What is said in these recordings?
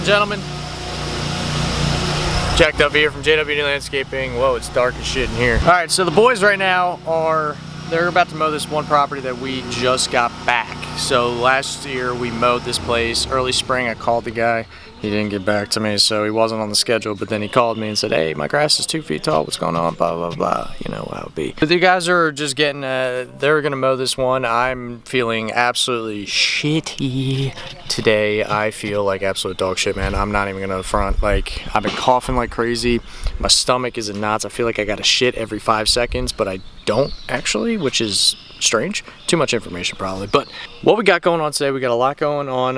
on, gentlemen? Jacked up here from JWD Landscaping. Whoa, it's dark as shit in here. All right, so the boys right now they're about to mow this one property that we just got back. So last year we mowed this place early spring. I called the guy. He didn't get back to me, so he wasn't on the schedule, but then he called me and said, hey, my grass is 2 feet tall, what's going on, blah, blah, blah, you know how it be. But the guys are just getting, they're gonna mow this one. I'm feeling absolutely shitty today. I feel like absolute dog shit, man. I'm not even gonna front. Like, I've been coughing like crazy. My stomach is in knots. I feel like I gotta shit every 5 seconds, but I don't actually, which is strange. Too much information probably. But what we got going on today, we got a lot going on.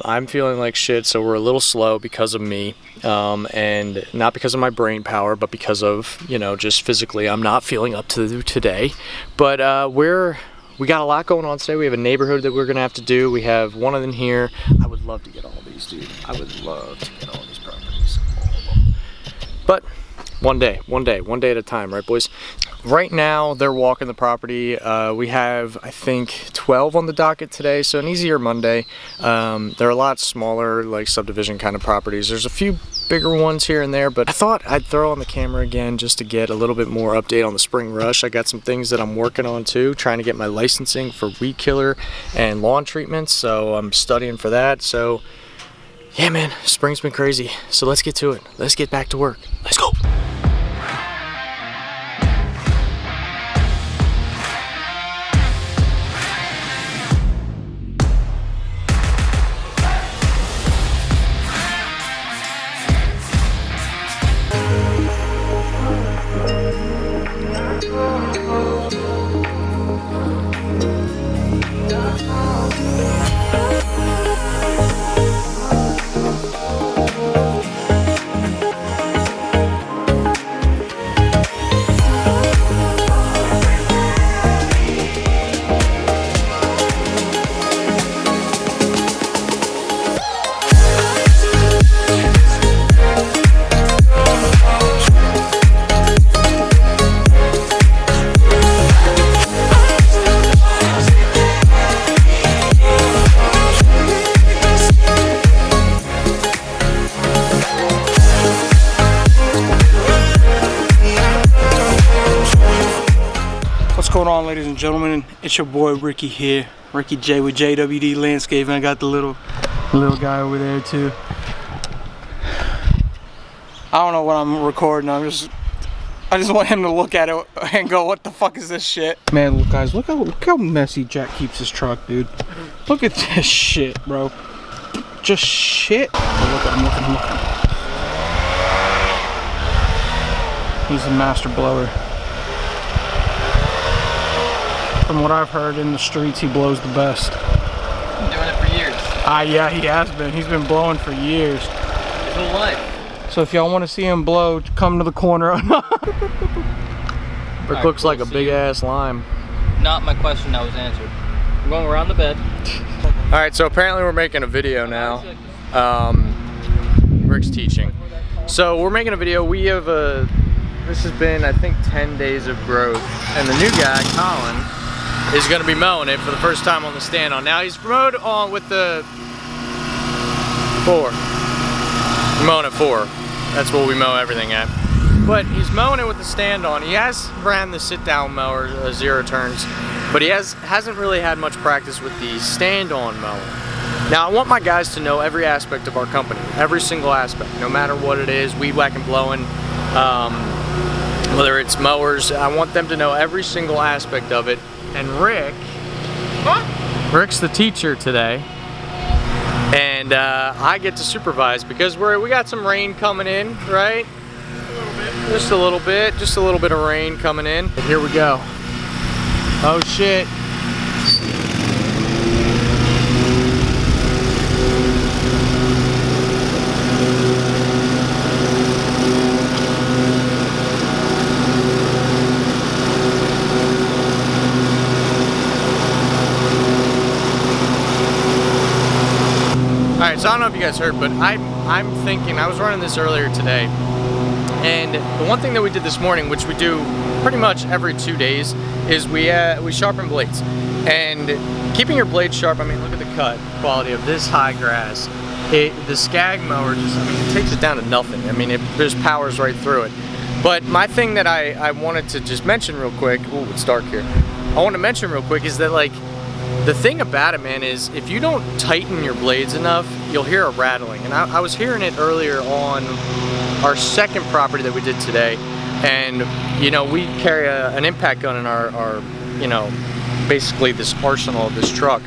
I'm feeling like shit, so we're a little slow because of me, and not because of my brain power, but because of, you know, just physically I'm not feeling up to today. But we got a lot going on today. We have a neighborhood that we're gonna have to do. We have one of them here. I would love to get all these, dude. I would love to get all these properties, all of them. But one day at a time, right, boys? Right now, they're walking the property. We have, I think, 12 on the docket today, so an easier Monday. They're a lot smaller, like subdivision kind of properties. There's a few bigger ones here and there, but I thought I'd throw on the camera again just to get a little bit more update on the spring rush. I got some things that I'm working on too, trying to get my licensing for weed killer and lawn treatments, so I'm studying for that. So, yeah, man, spring's been crazy. So let's get to it. Let's get back to work. Let's go. What's going on, ladies and gentlemen? It's your boy Ricky here, Ricky J with JWD Landscaping. I got the little guy over there too. I don't know what I'm recording. I just want him to look at it and go, "What the fuck is this shit?" Man, look, guys, look how messy Jack keeps his truck, dude. Look at this shit, bro. Just shit. Oh, look. He's a master blower. From what I've heard in the streets, he blows the best. Been doing it for years. Yeah, he has been. He's been blowing for years. His whole life. So if y'all want to see him blow, come to the corner. Brick looks like a big ass lime. Not my question that was answered. I'm going around the bed. All right, so apparently we're making a video now. Rick's teaching. So we're making a video. We have this has been, I think, 10 days of growth. And the new guy, Colin, is gonna be mowing it for the first time on the stand on. Now he's mowed on with the 4. We're mowing at 4. That's what we mow everything at. But he's mowing it with the stand on. He has ran the sit down mower, 0 turns, but he hasn't really had much practice with the stand on mower. Now I want my guys to know every aspect of our company, every single aspect, no matter what it is, weed whacking, blowing, whether it's mowers. I want them to know every single aspect of it. And Rick's the teacher today, and I get to supervise because we got some rain coming in, right? Just a little bit of rain coming in. And here we go. Oh shit. Alright, so I don't know if you guys heard, but I'm thinking, I was running this earlier today, and the one thing that we did this morning, which we do pretty much every 2 days, is we sharpen blades. And keeping your blades sharp, I mean, look at the cut quality of this high grass. the scag mower just, I mean, it takes it down to nothing. I mean, it just powers right through it. But my thing that I wanted to just mention real quick, ooh, it's dark here. I want to mention real quick is that, like, the thing about it, man, is if you don't tighten your blades enough, you'll hear a rattling. And I was hearing it earlier on our second property that we did today. And, you know, we carry an impact gun in our, you know, basically this arsenal of this truck.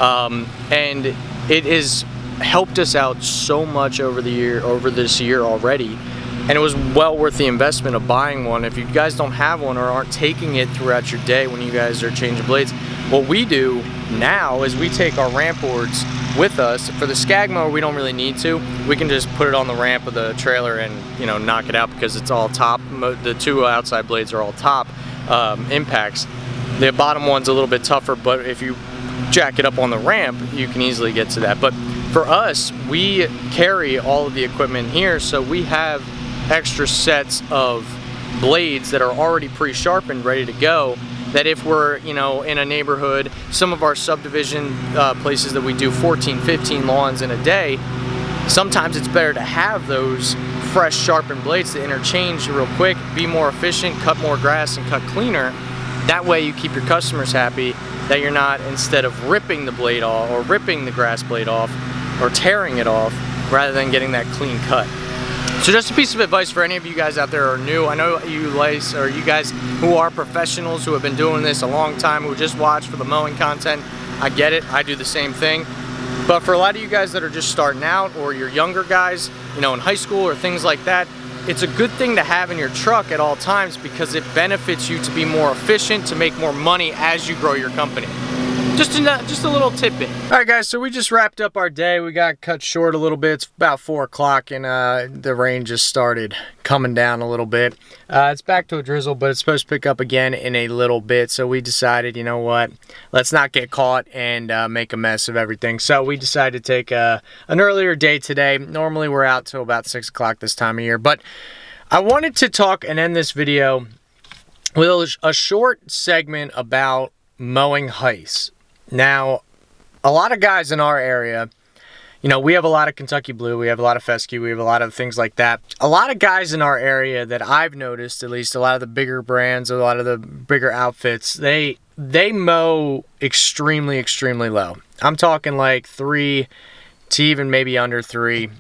And it has helped us out so much over this year already. And it was well worth the investment of buying one. If you guys don't have one or aren't taking it throughout your day when you guys are changing blades, what we do now is we take our ramp boards with us. For the scag mower, we don't really need to. We can just put it on the ramp of the trailer and, you know, knock it out because it's all top. The two outside blades are all top impacts. The bottom one's a little bit tougher, but if you jack it up on the ramp, you can easily get to that. But for us, we carry all of the equipment here, so we have extra sets of blades that are already pre-sharpened, ready to go, that if we're, you know, in a neighborhood, some of our subdivision places that we do 14, 15 lawns in a day, sometimes it's better to have those fresh sharpened blades to interchange real quick, be more efficient, cut more grass and cut cleaner. That way you keep your customers happy, that you're not, instead of ripping the blade off or ripping the grass blade off or tearing it off, rather than getting that clean cut. So just a piece of advice for any of you guys out there who are new. I know you guys who are professionals who have been doing this a long time, who just watch for the mowing content. I get it, I do the same thing. But for a lot of you guys that are just starting out, or you're younger guys, you know, in high school or things like that, it's a good thing to have in your truck at all times because it benefits you to be more efficient, to make more money as you grow your company. Just a little tidbit. All right, guys, so we just wrapped up our day. We got cut short a little bit. It's about 4 o'clock, and the rain just started coming down a little bit. It's back to a drizzle, but it's supposed to pick up again in a little bit. So we decided, you know what, let's not get caught and make a mess of everything. So we decided to take an earlier day today. Normally we're out till about 6 o'clock this time of year, but I wanted to talk and end this video with a short segment about mowing heights. Now, a lot of guys in our area, you know, we have a lot of Kentucky Blue, we have a lot of fescue, we have a lot of things like that. A lot of guys in our area that I've noticed, at least a lot of the bigger brands, a lot of the bigger outfits, they mow extremely, extremely low. I'm talking like 3 to even maybe under 3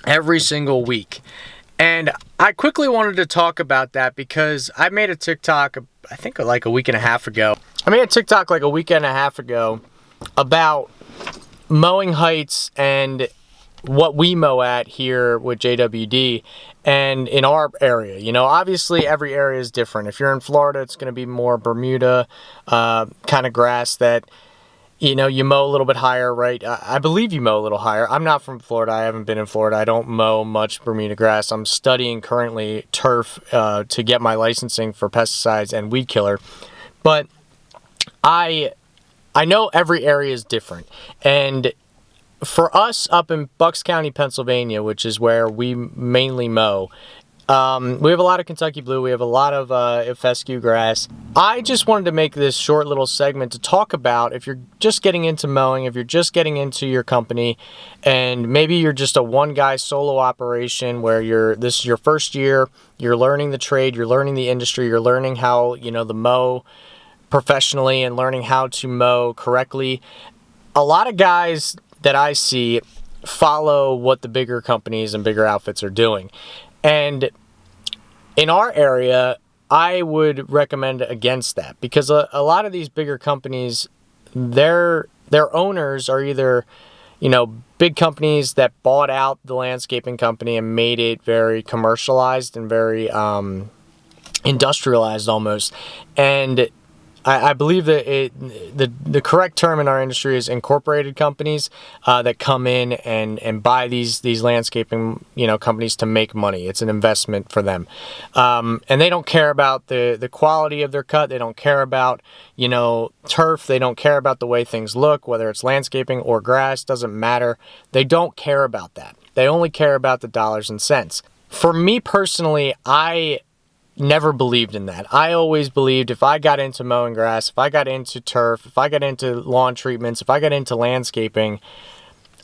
every single week. And I quickly wanted to talk about that because I made a TikTok, I think like a week and a half ago. I made a TikTok like a week and a half ago about mowing heights and what we mow at here with JWD and in our area. You know, obviously every area is different. If you're in Florida, it's going to be more Bermuda kind of grass that, you know, you mow a little bit higher, right? I believe you mow a little higher. I'm not from Florida. I haven't been in Florida. I don't mow much Bermuda grass. I'm studying currently turf to get my licensing for pesticides and weed killer. But I know every area is different. And for us up in Bucks County, Pennsylvania, which is where we mainly mow, we have a lot of Kentucky Blue. We have a lot of fescue grass. I just wanted to make this short little segment to talk about if you're just getting into mowing, if you're just getting into your company, and maybe you're just a one-guy solo operation where this is your first year, you're learning the trade, you're learning the industry, you're learning how, you know, the mow professionally and learning how to mow correctly. A lot of guys that I see follow what the bigger companies and bigger outfits are doing. And in our area, I would recommend against that because a lot of these bigger companies, their owners are either, you know, big companies that bought out the landscaping company and made it very commercialized and very industrialized almost. And I believe that the correct term in our industry is incorporated companies that come in and buy these landscaping, you know, companies to make money. It's an investment for them, and they don't care about the quality of their cut. They don't care about, you know, turf. They don't care about the way things look, whether it's landscaping or grass. Doesn't matter. They don't care about that. They only care about the dollars and cents. For me personally, I never believed in that. I always believed if I got into mowing grass, if I got into turf, if I got into lawn treatments, if I got into landscaping,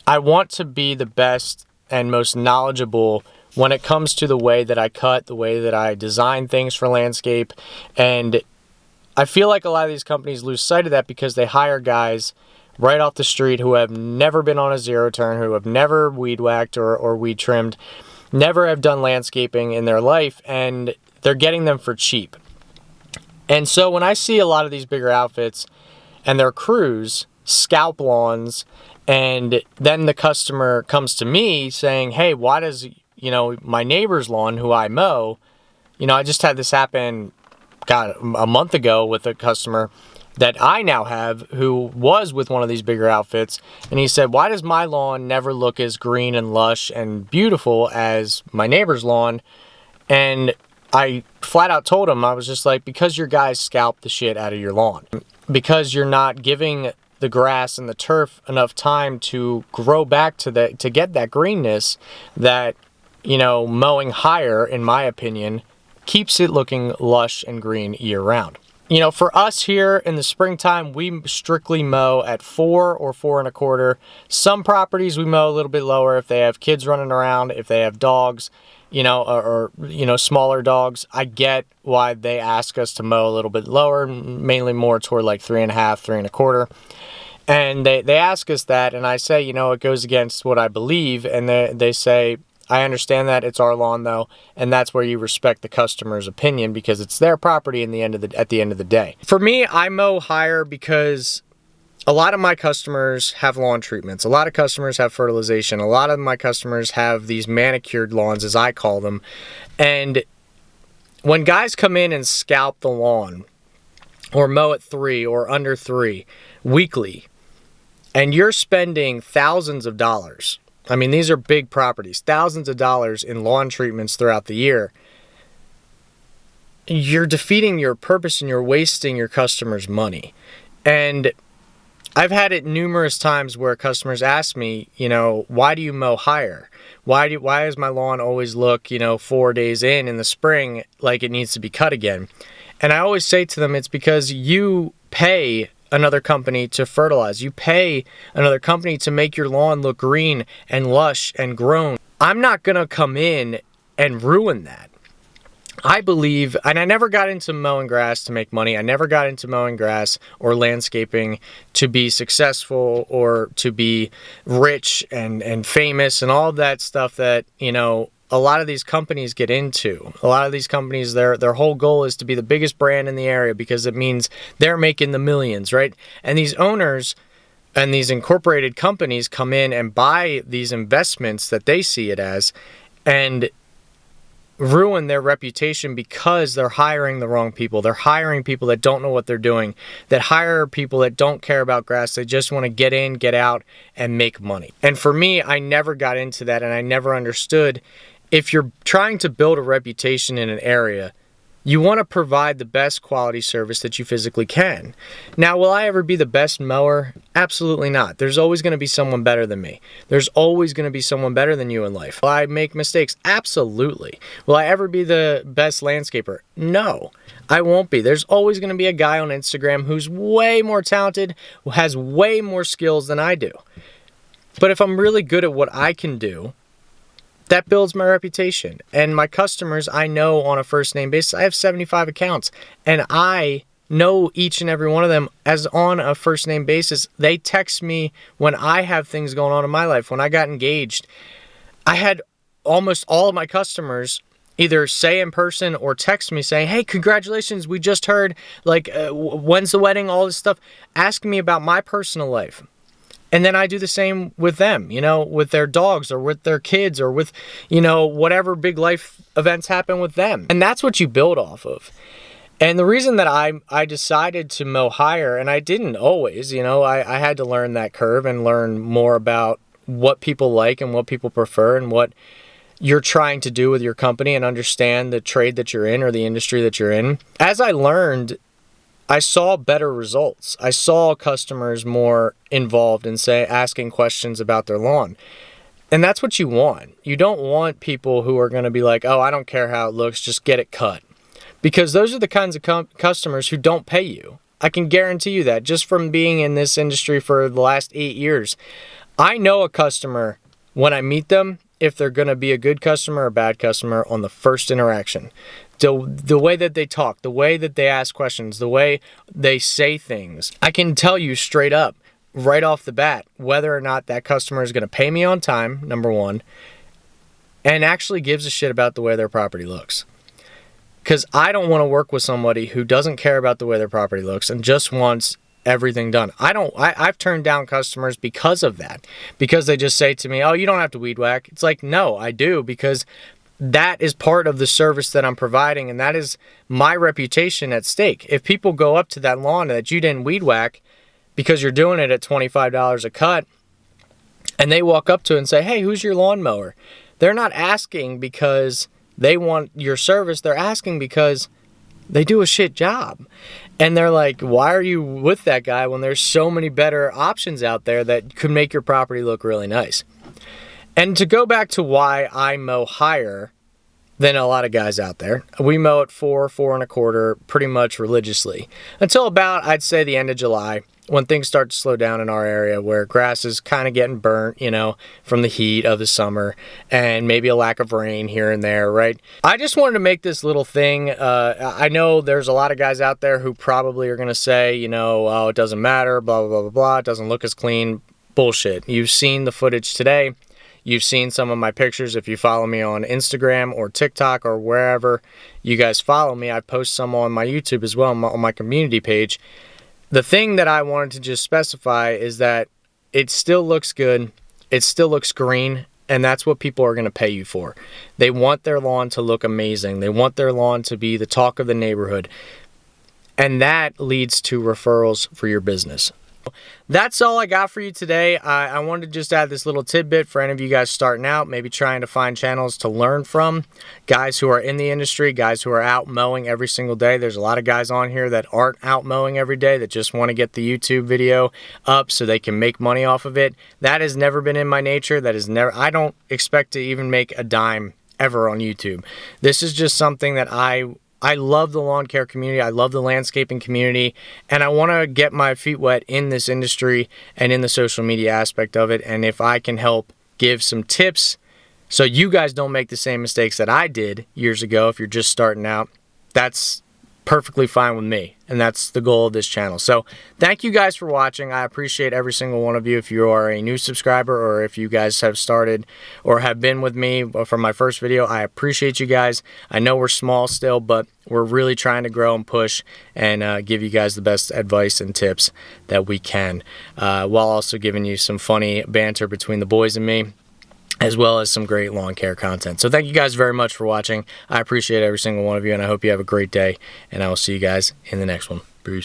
I want to be the best and most knowledgeable when it comes to the way that I cut, the way that I design things for landscape. And I feel like a lot of these companies lose sight of that because they hire guys right off the street who have never been on a zero turn, who have never weed whacked or weed trimmed, never have done landscaping in their life, and they're getting them for cheap. And so when I see a lot of these bigger outfits and their crews scalp lawns, and then the customer comes to me saying, hey, why does, my neighbor's lawn who I mow, I just had this happen, God, a month ago with a customer that I now have who was with one of these bigger outfits, and he said, why does my lawn never look as green and lush and beautiful as my neighbor's lawn? And I flat out told him, I was just like, because your guys scalp the shit out of your lawn. Because you're not giving the grass and the turf enough time to grow back to get that greenness that, mowing higher, in my opinion, keeps it looking lush and green year round. For us here in the springtime, we strictly mow at 4 or 4 1/4. Some properties we mow a little bit lower if they have kids running around, if they have dogs, or smaller dogs. I get why they ask us to mow a little bit lower, mainly more toward like 3 1/2, 3 1/4. And they ask us that, and I say, it goes against what I believe, and they say, I understand that, it's our lawn though, and that's where you respect the customer's opinion because it's their property at the end of the day. For me, I mow higher because a lot of my customers have lawn treatments. A lot of customers have fertilization. A lot of my customers have these manicured lawns, as I call them. And when guys come in and scalp the lawn or mow at 3 or under 3 weekly, and you're spending thousands of dollars, I mean, these are big properties, thousands of dollars in lawn treatments throughout the year, you're defeating your purpose and you're wasting your customers' money. And I've had it numerous times where customers ask me, why do you mow higher? Why does my lawn always look, 4 days in the spring like it needs to be cut again? And I always say to them, it's because you pay another company to fertilize. You pay another company to make your lawn look green and lush and grown. I'm not gonna come in and ruin that. I believe, and I never got into mowing grass to make money. I never got into mowing grass or landscaping to be successful or to be rich and famous and all of that stuff that, a lot of these companies get into. A lot of these companies, their whole goal is to be the biggest brand in the area because it means they're making the millions, right? And these owners and these incorporated companies come in and buy these investments that they see it as and ruin their reputation because they're hiring the wrong people. They're hiring people that don't know what they're doing, that hire people that don't care about grass. They just want to get in, get out, and make money. And for me, I never got into that, and I never understood if you're trying to build a reputation in an area, you want to provide the best quality service that you physically can. Now, will I ever be the best mower? Absolutely not. There's always going to be someone better than me. There's always going to be someone better than you in life. Will I make mistakes? Absolutely. Will I ever be the best landscaper? No, I won't be. There's always going to be a guy on Instagram who's way more talented, who has way more skills than I do. But if I'm really good at what I can do, that builds my reputation. And my customers, I know on a first name basis. I have 75 accounts, and I know each and every one of them as on a first name basis. They text me when I have things going on in my life. When I got engaged, I had almost all of my customers either say in person or text me saying, hey, congratulations, we just heard, when's the wedding, all this stuff, asking me about my personal life. And then I do the same with them, with their dogs or with their kids or with, whatever big life events happen with them. And that's what you build off of. And the reason that I decided to mow higher, and I didn't always, I had to learn that curve and learn more about what people like and what people prefer and what you're trying to do with your company and understand the trade that you're in or the industry that you're in. As I learned, I saw better results. I saw customers more involved in, asking questions about their lawn. And that's what you want. You don't want people who are going to be like, oh, I don't care how it looks, just get it cut. Because those are the kinds of customers who don't pay you. I can guarantee you that just from being in this industry for the last 8 years. I know a customer when I meet them, if they're going to be a good customer or a bad customer on the first interaction. The way that they talk, the way that they ask questions, the way they say things. I can tell you straight up, right off the bat, whether or not that customer is going to pay me on time, number one, and actually gives a shit about the way their property looks. Because I don't want to work with somebody who doesn't care about the way their property looks and just wants everything done. I've turned down customers because of that. Because they just say to me, oh, you don't have to weed whack. It's like, no, I do, because that is part of the service that I'm providing, and that is my reputation at stake. If people go up to that lawn that you didn't weed whack because you're doing it at $25 a cut, and they walk up to it and say, hey, who's your lawnmower? They're not asking because they want your service. They're asking because they do a shit job. And they're like, why are you with that guy when there's so many better options out there that could make your property look really nice? And to go back to why I mow higher than a lot of guys out there, we mow at 4.25 pretty much religiously until about, I'd say, the end of July, when things start to slow down in our area, where grass is kind of getting burnt, you know, from the heat of the summer and maybe a lack of rain here and there, right? I just wanted to make this little thing. I know there's a lot of guys out there who probably are going to say, you know, oh, it doesn't matter, blah, blah, blah, blah, blah. It doesn't look as clean. Bullshit. You've seen the footage today. You've seen some of my pictures. If you follow me on Instagram or TikTok or wherever you guys follow me, I post some on my YouTube as well, on my community page. The thing that I wanted to just specify is that it still looks good, it still looks green, and that's what people are going to pay you for. They want their lawn to look amazing. They want their lawn to be the talk of the neighborhood. And that leads to referrals for your business. That's all I got for you today. I wanted to just add this little tidbit for any of you guys starting out, maybe trying to find channels to learn from, guys who are in the industry, guys who are out mowing every single day. There's a lot of guys on here that aren't out mowing every day, that just want to get the YouTube video up so they can make money off of it. That has never been in my nature. I don't expect to even make a dime ever on YouTube. This is just something that I love the lawn care community. I love the landscaping community, and I want to get my feet wet in this industry and in the social media aspect of it. And if I can help give some tips so you guys don't make the same mistakes that I did years ago, if you're just starting out, that's perfectly fine with me. And that's the goal of this channel. So thank you guys for watching. I appreciate every single one of you. If you are a new subscriber, or if you guys have started or have been with me from my first video, I appreciate you guys. I know we're small still, but we're really trying to grow and push and give you guys the best advice and tips that we can, while also giving you some funny banter between the boys and me, as well as some great lawn care content. So thank you guys very much for watching. I appreciate every single one of you, and I hope you have a great day, and I will see you guys in the next one.